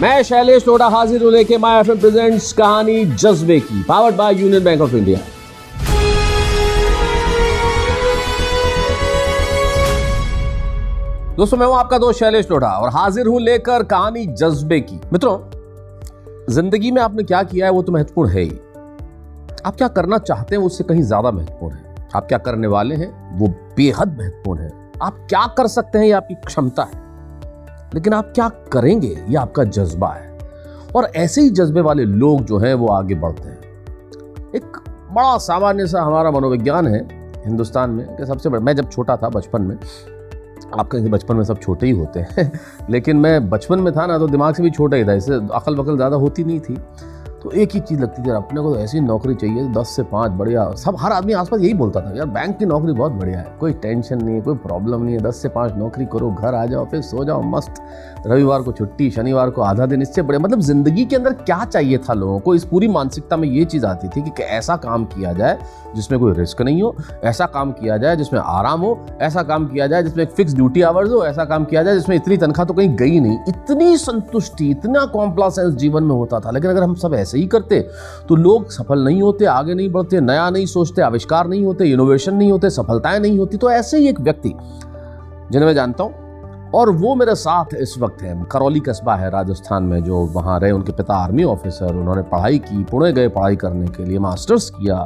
मैं शैलेश लोढ़ा हाजिर हूं लेके माय एफएम प्रेजेंट्स कहानी जज्बे की, powered by union bank of India. दोस्तों, मैं हूं आपका दोस्त शैलेश लोढ़ा और हाजिर हूं लेकर कहानी जज्बे की। मित्रों, जिंदगी में आपने क्या किया है वो तो महत्वपूर्ण है ही। आप क्या करना चाहते हैं उससे कहीं ज्यादा महत्वपूर्ण है। आप क्या करने वाले हैं वो बेहद महत्वपूर्ण है। आप क्या कर सकते हैं ये आपकी क्षमता है, लेकिन आप क्या करेंगे ये आपका जज्बा है। और ऐसे ही जज्बे वाले लोग जो हैं वो आगे बढ़ते हैं। एक बड़ा सामान्य सा हमारा मनोविज्ञान है हिंदुस्तान में कि सबसे बड़ा, मैं जब छोटा था बचपन में, आप कहेंगे बचपन में सब छोटे ही होते हैं लेकिन मैं बचपन में था ना तो दिमाग से भी छोटा ही था, इससे अकल बकल ज़्यादा होती नहीं थी। तो एक ही चीज़ लगती थी, अपने को तो ऐसी नौकरी चाहिए 10 से 5 बढ़िया। सब हर आदमी आसपास यही बोलता था, यार बैंक की नौकरी बहुत बढ़िया है, कोई टेंशन नहीं है, कोई प्रॉब्लम नहीं है, 10 से 5 नौकरी करो, घर आ जाओ, फिर सो जाओ मस्त, रविवार को छुट्टी, शनिवार को आधा दिन, इससे बड़े। मतलब जिंदगी के अंदर क्या चाहिए था लोगों को, इस पूरी मानसिकता में ये चीज़ आती थी कि ऐसा काम किया जाए जिसमें कोई रिस्क नहीं हो, ऐसा काम किया जाए जिसमें आराम हो, ऐसा काम किया जाए जिसमें फिक्स ड्यूटी आवर्स हो, ऐसा काम किया जाए जिसमें इतनी तनख्वाह तो कहीं गई नहीं। इतनी संतुष्टि, इतना कॉम्प्लासेंस जीवन में होता था। लेकिन अगर हम सब ऐसे ही करते तो लोग सफल नहीं होते, आगे नहीं बढ़ते, नया नहीं सोचते, आविष्कार नहीं होते, इनोवेशन नहीं होते, सफलताएं नहीं होती। तो ऐसे ही एक व्यक्ति जिन्हें मैं जानता हूं और वो मेरे साथ इस वक्त है, करौली कस्बा है राजस्थान में, जो वहां रहे। उनके पिता आर्मी ऑफिसर, उन्होंने पढ़ाई की, पुणे गए पढ़ाई करने के लिए, मास्टर्स किया,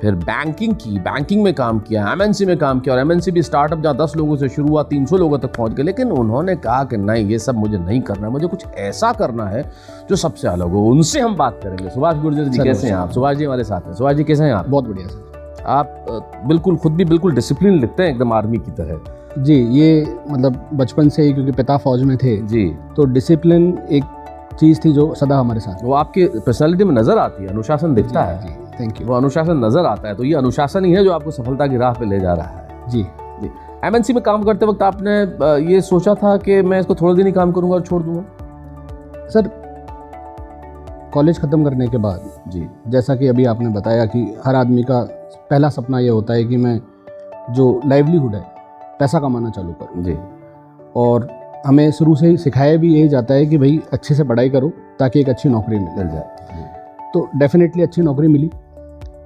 फिर बैंकिंग की, बैंकिंग में काम किया, एमएनसी में काम किया। और एमएनसी भी स्टार्टअप जहाँ 10 लोगों से शुरू हुआ 300 लोगों तक पहुंच गए। लेकिन उन्होंने कहा कि नहीं, ये सब मुझे नहीं करना है, मुझे कुछ ऐसा करना है जो सबसे अलग हो। उनसे हम बात करेंगे। सुभाष गुर्जर जी कैसे हैं आप? सुभाष जी हमारे साथ हैं। सुभाष जी कैसे हैं आप? बहुत बढ़िया सर। आप बिल्कुल खुद भी बिल्कुल डिसिप्लिन लिखते हैं, एकदम आर्मी की तरह। जी, ये मतलब बचपन से ही, क्योंकि पिता फौज में थे जी, तो डिसिप्लिन एक चीज़ थी जो सदा हमारे साथ, वो आपकी पर्सनालिटी में नजर आती है, अनुशासन दिखता है। जी, थैंक यू। वो अनुशासन नजर आता है। तो ये अनुशासन ही है जो आपको सफलता की राह पे ले जा रहा है। जी जी। एमएनसी में काम करते वक्त आपने ये सोचा था कि मैं इसको थोड़े दिन ही काम करूंगा और छोड़ दूंगा? सर, कॉलेज ख़त्म करने के बाद जी, जैसा कि अभी आपने बताया कि हर आदमी का पहला सपना ये होता है कि मैं जो लाइवलीहुड है, पैसा कमाना चालू करूँ जी। और हमें शुरू से ही सिखाया भी यही जाता है कि भाई अच्छे से पढ़ाई करो ताकि एक अच्छी नौकरी मिल जाए। तो डेफिनेटली अच्छी नौकरी मिली।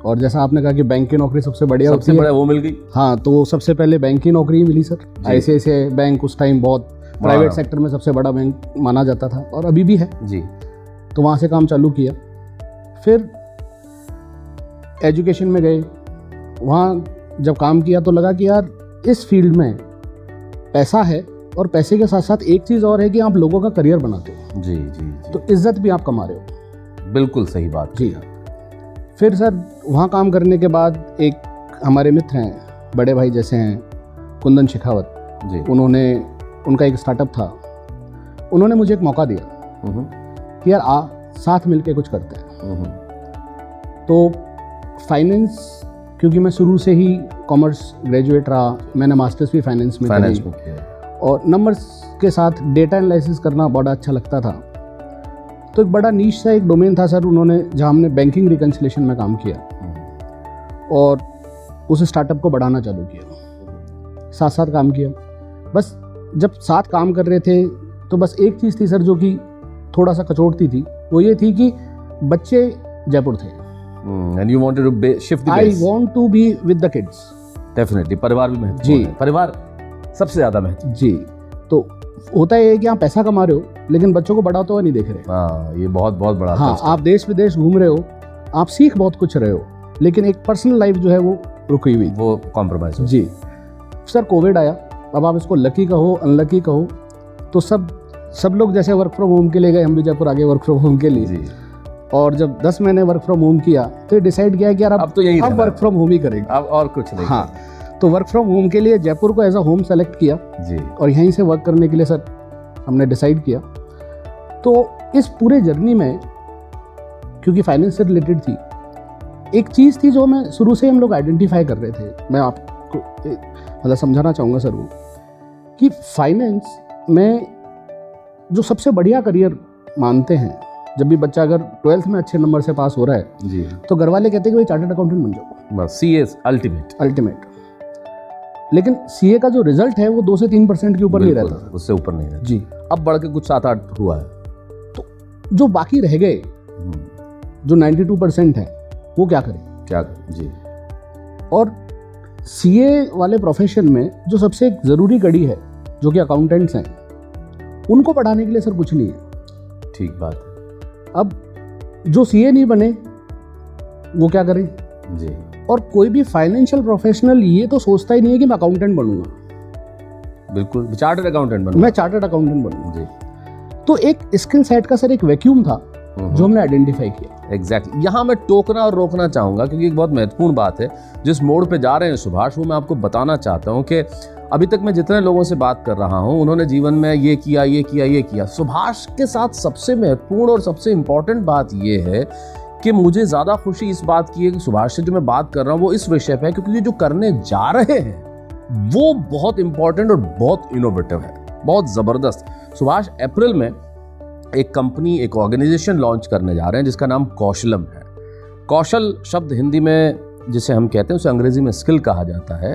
और जैसा आपने कहा कि बैंक की नौकरी सबसे बढ़िया होती है, वो मिल गई। हाँ, तो सबसे पहले बैंक की नौकरी ही मिली सर। ICICI बैंक उस टाइम बहुत प्राइवेट सेक्टर में सबसे बड़ा बैंक माना जाता था और अभी भी है जी। तो वहाँ से काम चालू किया। फिर एजुकेशन में गए, वहाँ जब काम किया तो लगा कि यार इस फील्ड में पैसा है और पैसे के साथ साथ एक चीज़ और है कि आप लोगों का करियर बनाते हो। जी जी, जी। तो इज्जत भी आप कमा रहे हो। बिल्कुल सही बात जी। फिर सर वहाँ काम करने के बाद एक हमारे मित्र हैं, बड़े भाई जैसे हैं, कुंदन शेखावत जी, उनका एक स्टार्टअप था। उन्होंने मुझे एक मौका दिया कि यार साथ मिलके कुछ करते हैं। तो फाइनेंस, क्योंकि मैं शुरू से ही कॉमर्स ग्रेजुएट रहा, मैंने मास्टर्स भी फाइनेंस में किया और नंबर्स के साथ डेटा एनालिसिस करना बड़ा अच्छा लगता था। तो एक बड़ा नीश सा एक डोमेन था सर, उन्होंने जहाँ हमने बैंकिंग रिकन्सिलेशन में काम किया और उस स्टार्टअप को बढ़ाना चालू किया, साथ साथ काम किया। बस जब साथ काम कर रहे थे तो बस एक चीज़ थी सर जो कि थोड़ा सा कचोटती थी, वो ये थी कि बच्चे जयपुर थे। And you wanted to shift the base. I want to be with the kids. Definitely, परिवार भी महत्वपूर्ण है। परिवार सबसे ज़्यादा महत्वपूर्ण। जी। तो होता है कि आप पैसा कमा रहे हो लेकिन बच्चों को बढ़ाते हुए नहीं देख रहे। हाँ, ये बहुत बहुत बड़ा। हाँ, आप देश विदेश घूम रहे हो, आप सीख बहुत कुछ रहे हो, लेकिन एक पर्सनल लाइफ जो है वो रुकी हुई, वो कॉम्प्रोमाइज। जी सर, कोविड आया। अब आप इसको लकी कहो अनलकी कहो, तो सब लोग जैसे वर्क फ्रॉम होम के लिए गए, हम भी जयपुर आगे वर्क फ्रॉम होम के लिए जी। और जब 10 महीने वर्क फ्रॉम होम किया तो डिसाइड किया कि यार अब तो यही वर्क फ्रॉम होम ही करेंगे, अब और कुछ नहीं। हाँ, तो वर्क फ्रॉम होम के लिए जयपुर को एज अ होम सेलेक्ट किया जी, और यहीं से वर्क करने के लिए सर हमने डिसाइड किया। तो इस पूरे जर्नी में, क्योंकि फाइनेंस से रिलेटेड थी, एक चीज़ थी जो मैं शुरू से हम लोग आइडेंटिफाई कर रहे थे। मैं आपको मतलब समझाना चाहूँगा सर, वो कि फाइनेंस में जो सबसे बढ़िया करियर मानते हैं, जब भी बच्चा अगर 12th में अच्छे नंबर से पास हो रहा है जी, तो घर वाले कहते हैं कि भाई चार्टर्ड अकाउंटेंट बन जाओ, बस CS अल्टीमेट। लेकिन CA का जो रिजल्ट है वो 2 से 3% के ऊपर नहीं रहता, उससे ऊपर नहीं रहता जी। अब बढ़ के कुछ 7-8 हुआ है। तो जो बाकी रह गए, जो 92% है, वो क्या करें? क्या करें जी। और सीए वाले प्रोफेशन में जो सबसे ज़रूरी कड़ी है, जो कि अकाउंटेंट्स हैं, उनको पढ़ाने के लिए सर कुछ नहीं है। ठीक बात है। अब जो सीए नहीं बने वो क्या करें जी। और कोई भी फाइनेंशियल प्रोफेशनल ये तो सोचता ही नहीं है कि मैं अकाउंटेंट बनूंगा। बिल्कुल, चार्टर्ड अकाउंटेंट बनूंगा, मैं चार्टर्ड अकाउंटेंट बनूंगा जी। तो एक स्किल सेट का सर एक वैक्यूम था जो हमने आइडेंटिफाई किया। एग्जैक्टली। यहाँ मैं टोकना और रोकना चाहूंगा क्योंकि एक बहुत महत्वपूर्ण बात है जिस मोड़ पे जा रहे हैं सुभाष, वो मैं आपको बताना चाहता हूँ कि अभी तक मैं जितने लोगों से बात कर रहा हूँ उन्होंने जीवन में ये किया, ये किया, ये किया। सुभाष के साथ सबसे महत्वपूर्ण और सबसे इंपॉर्टेंट बात ये है कि मुझे ज़्यादा खुशी इस बात की है कि सुभाष से जो मैं बात कर रहा हूँ वो इस विषय पे है क्योंकि ये जो करने जा रहे हैं वो बहुत इंपॉर्टेंट और बहुत इनोवेटिव है, बहुत ज़बरदस्त। सुभाष अप्रैल में एक कंपनी, एक ऑर्गेनाइजेशन लॉन्च करने जा रहे हैं जिसका नाम कौशलम है। कौशल शब्द हिंदी में जिसे हम कहते हैं उसे अंग्रेजी में स्किल कहा जाता है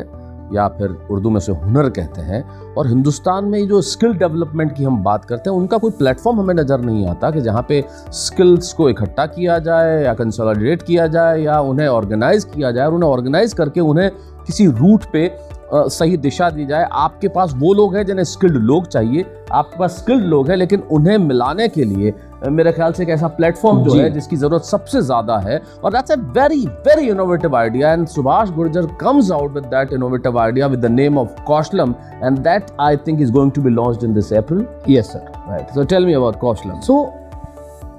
या फिर उर्दू में से हुनर कहते हैं। और हिंदुस्तान में जो स्किल डेवलपमेंट की हम बात करते हैं उनका कोई प्लेटफॉर्म हमें नज़र नहीं आता कि जहाँ पे स्किल्स को इकट्ठा किया जाए या कंसोलिडेट किया जाए या उन्हें ऑर्गेनाइज किया जाए और उन्हें ऑर्गेनाइज करके उन्हें किसी रूट पे सही दिशा दी जाए। आपके पास वो लोग हैं जिन्हें स्किल्ड लोग चाहिए, आपके पास स्किल्ड लोग हैं, लेकिन उन्हें मिलाने के लिए मेरे ख्याल से एक ऐसा प्लेटफॉर्म जो है जिसकी जरूरत सबसे ज्यादा है। और that's a very very innovative idea and Subhash Gurjar comes out with that innovative idea with the name of Kaushalam and that I think is going to be launched in this April. Yes sir, right. So tell me about Kaushalam. So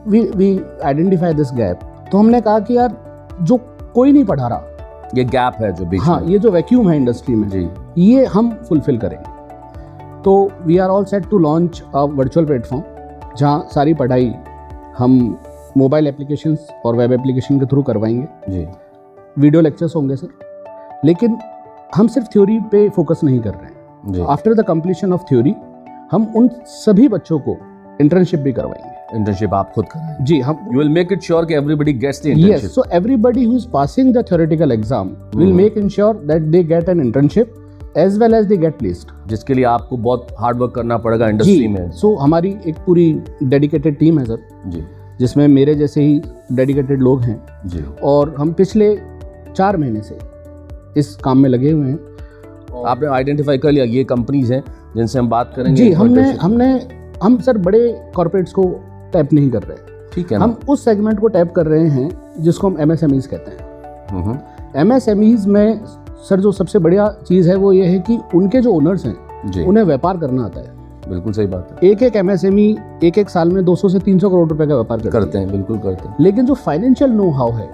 we identify this gap. तो हमने कहा कि यार जो कोई नहीं पढ़ा रहा, ये गैप है जो बीच हाँ, ये जो वैक्यूम है इंडस्ट्री में जी, ये हम फुलफिल करेंगे। तो we are all set to launch a virtual platform जहाँ सारी पढ़ाई हम मोबाइल एप्लीकेशंस और वेब एप्लीकेशन के थ्रू करवाएंगे जी। वीडियो लेक्चर्स होंगे सर, लेकिन हम सिर्फ थ्योरी पे फोकस नहीं कर रहे हैं। After the completion of theory हम उन सभी बच्चों को इंटर्नशिप भी करवाएंगे। इंटर्नशिप आप खुद करें जी, हम you will make it sure कि everybody gets the internship. Yes, so everybody who is passing the theoretical exam will make ensure that they get an internship as well as they get placed, जिसके लिए आपको बहुत hard work करना पड़ेगा industry में। सो हमारी एक पूरी डेडिकेटेड टीम है सर जी, जिसमें मेरे जैसे ही डेडिकेटेड लोग हैं जी। और हम पिछले 4 महीने से इस काम में लगे हुए हैं। आपने आइडेंटिफाई कर लिया ये कंपनीज हैं जिनसे हम बात करेंगे? जी, हम सर बड़े कॉर्पोरेट्स को टैप नहीं कर रहे, ठीक है। हम उस सेगमेंट को टैप कर रहे हैं जिसको हम MSMEs कहते हैं। MSMEs में सर जो सबसे बढ़िया चीज़ है वो ये है कि उनके जो ओनर्स हैं उन्हें व्यापार करना आता है। बिल्कुल सही बात है। एक MSME एक साल में 200 से 300 करोड़ रुपए का व्यापार करते हैं, बिल्कुल करते हैं। लेकिन जो फाइनेंशियल नो हाउ है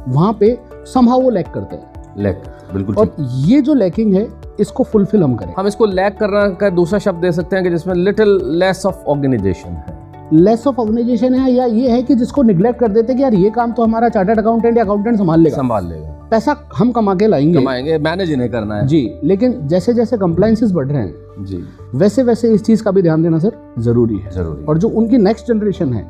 वहाँ पे समहाउ वो लैक करते हैं। बिल्कुल। और ये जो लैकिंग है इसको फुलफिल हम करें। हम इसको लैक करना का दूसरा शब्द दे सकते हैं कि जिसमें लिटिल लेस ऑफ ऑर्गेनाइजेशन है। लेस ऑफ ऑर्गेनाइजेशन है या ये है कि जिसको निग्लेक्ट कर देते हैं कि यार ये काम तो हमारा चार्टर्ड अकाउंटेंट या अकाउंटेंट संभाल लेगा, पैसा हम कमाएंगे, मैनेज इन्हें करना है जी। लेकिन जैसे जैसे कंप्लायंसेस बढ़ रहे हैं जी, वैसे वैसे इस चीज़ का भी ध्यान देना सर जरूरी है। और जो उनकी नेक्स्ट जनरेशन है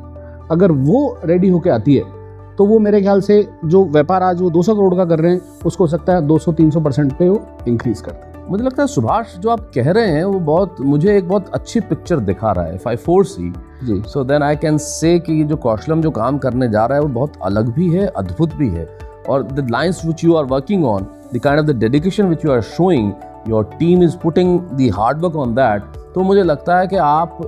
अगर वो रेडी होके आती है तो वो मेरे ख्याल से जो व्यापार आज वो 200 करोड़ का कर रहे हैं उसको हो सकता है 200-300% पे वो इंक्रीज कर दे। मुझे लगता है सुभाष जो आप कह रहे हैं वो मुझे एक बहुत अच्छी पिक्चर दिखा रहा है। 5-4C ji. So then I can say कि जो कौशलम जो काम करने जा रहा है वो बहुत अलग भी है, अद्भुत भी है। और the lines which you are working on, the kind of the dedication which you are showing, your team is putting the hard work on that. तो मुझे लगता है कि आप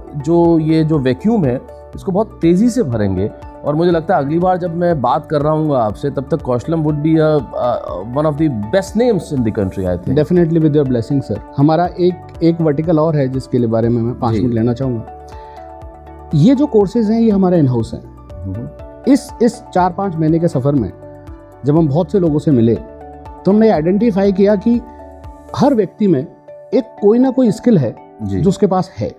ये जो वैक्यूम है इसको बहुत तेज़ी से भरेंगे। और मुझे लगता है अगली बार जब मैं बात कर रहा हूँ आपसे तब तक Kaushalam would be one of the best names in the country I think. Definitely with your blessing sir. हमारा एक वर्टिकल और है जिसके लिए बारे में मैं 5 मिनट लेना चाहूँगा। ये जो कोर्सेज हैं ये हमारे इन हाउस हैं। इस 4-5 महीने के सफ़र में जब हम बहुत से लोगों से मिले तो हमने आइडेंटिफाई किया कि हर व्यक्ति में एक कोई ना कोई स्किल है जो उसके पास है।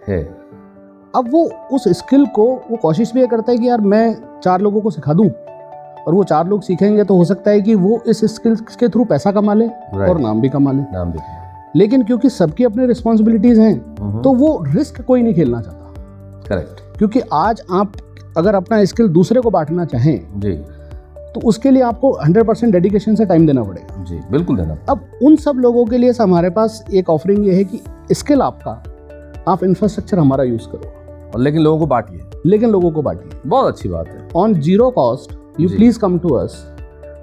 अब वो उस स्किल को वो कोशिश भी ये करता है कि यार मैं 4 लोगों को सिखा दूं और वो 4 लोग सीखेंगे तो हो सकता है कि वो इस स्किल के थ्रू पैसा कमा ले और नाम भी कमा ले। लेकिन क्योंकि सबकी अपनी रिस्पॉन्सिबिलिटीज हैं तो वो रिस्क कोई नहीं खेलना चाहता। करेक्ट। क्योंकि आज आप अगर अपना स्किल दूसरे को बांटना चाहें जी तो उसके लिए आपको 100% डेडिकेशन से टाइम देना पड़ेगा। जी बिल्कुल देना। अब उन सब लोगों के लिए हमारे पास एक ऑफरिंग ये है कि स्किल आपका, आप इंफ्रास्ट्रक्चर हमारा यूज करो और लेकिन लोगों को बांटिए। लेकिन लोगों को बांटिए। बहुत अच्छी बात है। On zero cost you please come to us.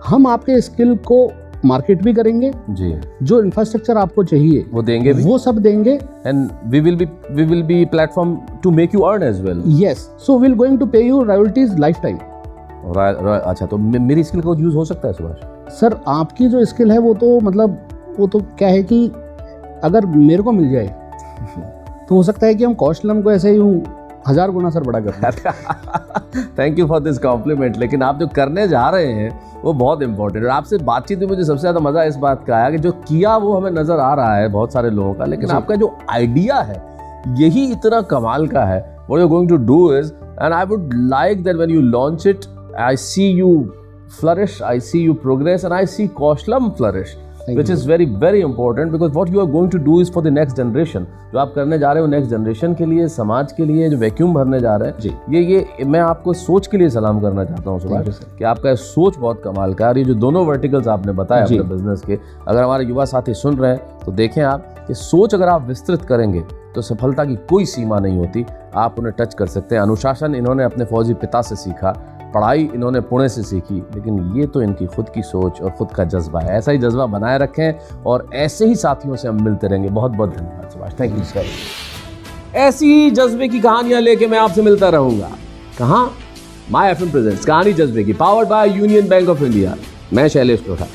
हम आपके स्किल को मार्केट भी करेंगे जी, जो इंफ्रास्ट्रक्चर आपको चाहिए वो देंगे भी, वो सब देंगे, and we will be platform to make you earn as well. Yes, so we will going to pay you royalties lifetime. अच्छा, तो मेरी स्किल का यूज हो सकता है सुभाष? सर आपकी जो स्किल है वो तो मतलब वो तो क्या है कि अगर मेरे को मिल जाए तो हो सकता है कि हम कौशलम को ऐसे ही 1000 गुना सर बड़ा कर। Thank you for this complement. लेकिन आप जो करने जा रहे हैं वो बहुत इंपॉर्टेंट है। और आपसे बातचीत में मुझे सबसे ज़्यादा मज़ा इस बात का आया कि जो किया वो हमें नज़र आ रहा है बहुत सारे लोगों का, लेकिन आपका जो आइडिया है यही इतना कमाल का है। What you are going to do is, and I would like that when you launch it, I see you flourish, I see you progress, and I see Kaushlam flourish, which is very very important, because what you are going to do is for the next generation. जो आप करने जा रहे हो next generation के लिए, समाज के लिए, जो वैक्यूम भरने जा रहे हैं जी, ये मैं आपको सोच के लिए सलाम करना चाहता हूँ सुभाष कि आपका सोच बहुत कमाल का है। और ये जो दोनों वर्टिकल्स आपने बताया अपने बिजनेस के, अगर हमारे युवा साथी सुन रहे हैं तो देखें आप कि सोच अगर आप विस्तृत करेंगे तो सफलता की कोई सीमा नहीं होती, आप उन्हें टच कर सकते हैं। अनुशासन इन्होंने अपने फौजी पिता से सीखा, पढ़ाई इन्होंने पुणे से सीखी, लेकिन ये तो इनकी खुद की सोच और खुद का जज्बा है। ऐसा ही जज्बा बनाए रखें और ऐसे ही साथियों से हम मिलते रहेंगे। बहुत बहुत धन्यवाद सुभाष, थैंक यू सर। ऐसी ही जज्बे की कहानियां लेके मैं आपसे मिलता रहूंगा। कहाँ? माय एफएम प्रेजेंट्स कहानी जज्बे की, powered by union bank of India. मैं शैलेश लोढ़ा।